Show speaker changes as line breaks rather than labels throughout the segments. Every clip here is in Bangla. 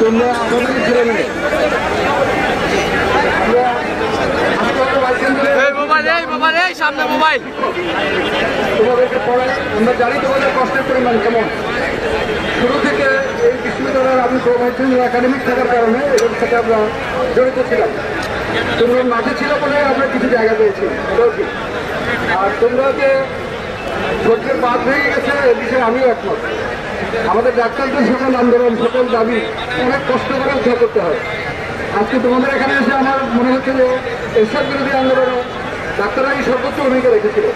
তোমরা আমাদের ছেলে মেয়ে
সামনে মোবাইল
তোমাদেরকে পড়াই, আমরা জানি তোমাদের কষ্টের পরিমাণ কেমন। শুরু থেকে এই বিশ্ববিদ্যালয়ের আমি একাডেমিক থাকার কারণে এদের সাথে আমরা জড়িত ছিলাম। তোমরা মাঠে ছিল বলে আমরা কিছু জায়গা পেয়েছি, আর তোমরা যে ধৈর্যের বাদ হয়ে গেছে এ বিষয়ে আমিও একমত। আমাদের ডাক্তারদের সকল আন্দোলন, সকল দাবি অনেক কষ্ট করে উদ্ধার করতে হয়। আজকে তোমাদের এখানে এসে আমার মনে হচ্ছে যে এরশাদ বিরোধী আন্দোলনে ডাক্তাররাই সর্বোচ্চ ভূমিকা রেখেছিল।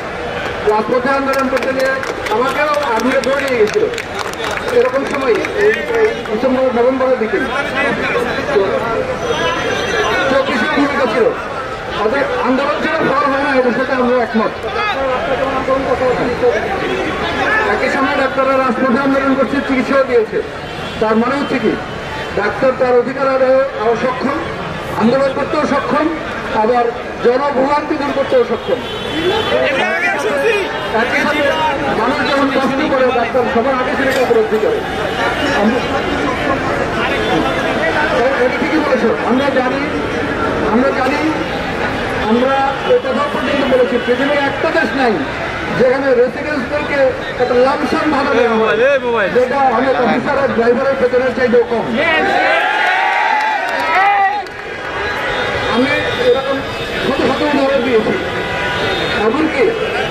রাজপথে আন্দোলন করতে গিয়ে আমাকেও আর্মিরা ধরে নিয়ে গেছিল এরকম সময়, ডিসেম্বর নভেম্বরের দিকে। তো কিছু ভূমিকা ছিল, তাদের আন্দোলন ছিল ফল হয় না, এদের সাথে আমরা একমত। একই সময় ডাক্তাররা রাজপথে আন্দোলন করছে, চিকিৎসাও দিয়েছে। তার মানে হচ্ছে কি, ডাক্তার তার অধিকার আদায়ে সক্ষম, আন্দোলন করতেও সক্ষম, আবার জনভোগান্তি দূর করতেও সক্ষম। মানুষ যখন কষ্ট করে ডাক্তার সবার আগে সেটাকে উপলব্ধি করে। ঠিকই বলেছো, আমরা জানি আমরা এই কথা পর্যন্ত বলেছি পৃথিবীর একটা দেশ নাই যেখানে রেসিডেন্সদেরকে একটা লামসাম ভাড়া দেওয়া হয়, যেটা অনেক অফিসারের ড্রাইভারের বেতনের চাইতেও কম। আমি এরকম শত শত উদাহরণ দিয়েছি। এমনকি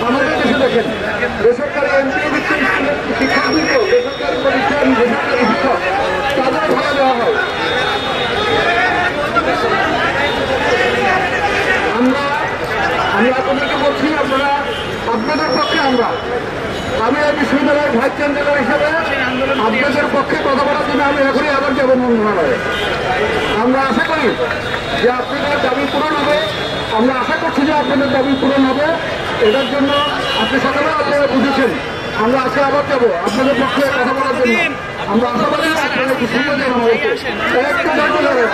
আমাদের দেশে দেখেন বেসরকারি এমপিও শিক্ষকদেরকেও বেসরকারি প্রতিষ্ঠান, বেসরকারি শিক্ষক তাদের ভাড়া দেওয়া হয়। আমি আপনাদেরকে বলছি, আপনাদের পক্ষে আমি এই বিশ্ববিদ্যালয়ের ভাইস চ্যান্সেলর হিসেবে আপনাদের পক্ষে কথা বলার জন্য আমি এখনই আবার যাব মন্ত্রণালয়ে। আমরা আশা করি যে আপনাদের দাবি পূরণ হবে, আমরা আশা করছি যে আপনাদের দাবি পূরণ হবে। এটার জন্য আপনি সকালে আপনারা বুঝেছেন, আমরা আজকে আবার যাবো আপনাদের পক্ষে কথা বলার জন্য। আমরা আশাবাদী আপনারা একটু সুন্দর দেন আমাদেরকে একটু ধৈর্য ধরেন।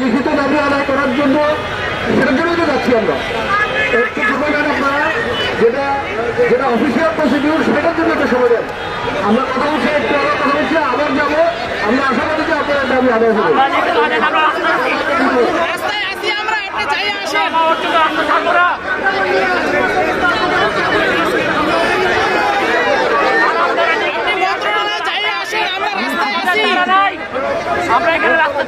লিখিত দাবি আদায় করার জন্য সেটার জন্যই তো যাচ্ছি আমরা। একটু সময় দেন আপনারা, যেটা অফিসিয়াল প্রসিডিউর সেটার জন্য একটা সময় দেন। আমরা কথা বলছি, একটু আবার কথা বলছি, আবার যাবো। আমরা আশা করি যে আপনাদের দাবি আদায় হবে।
আমরা এখানে রাস্তা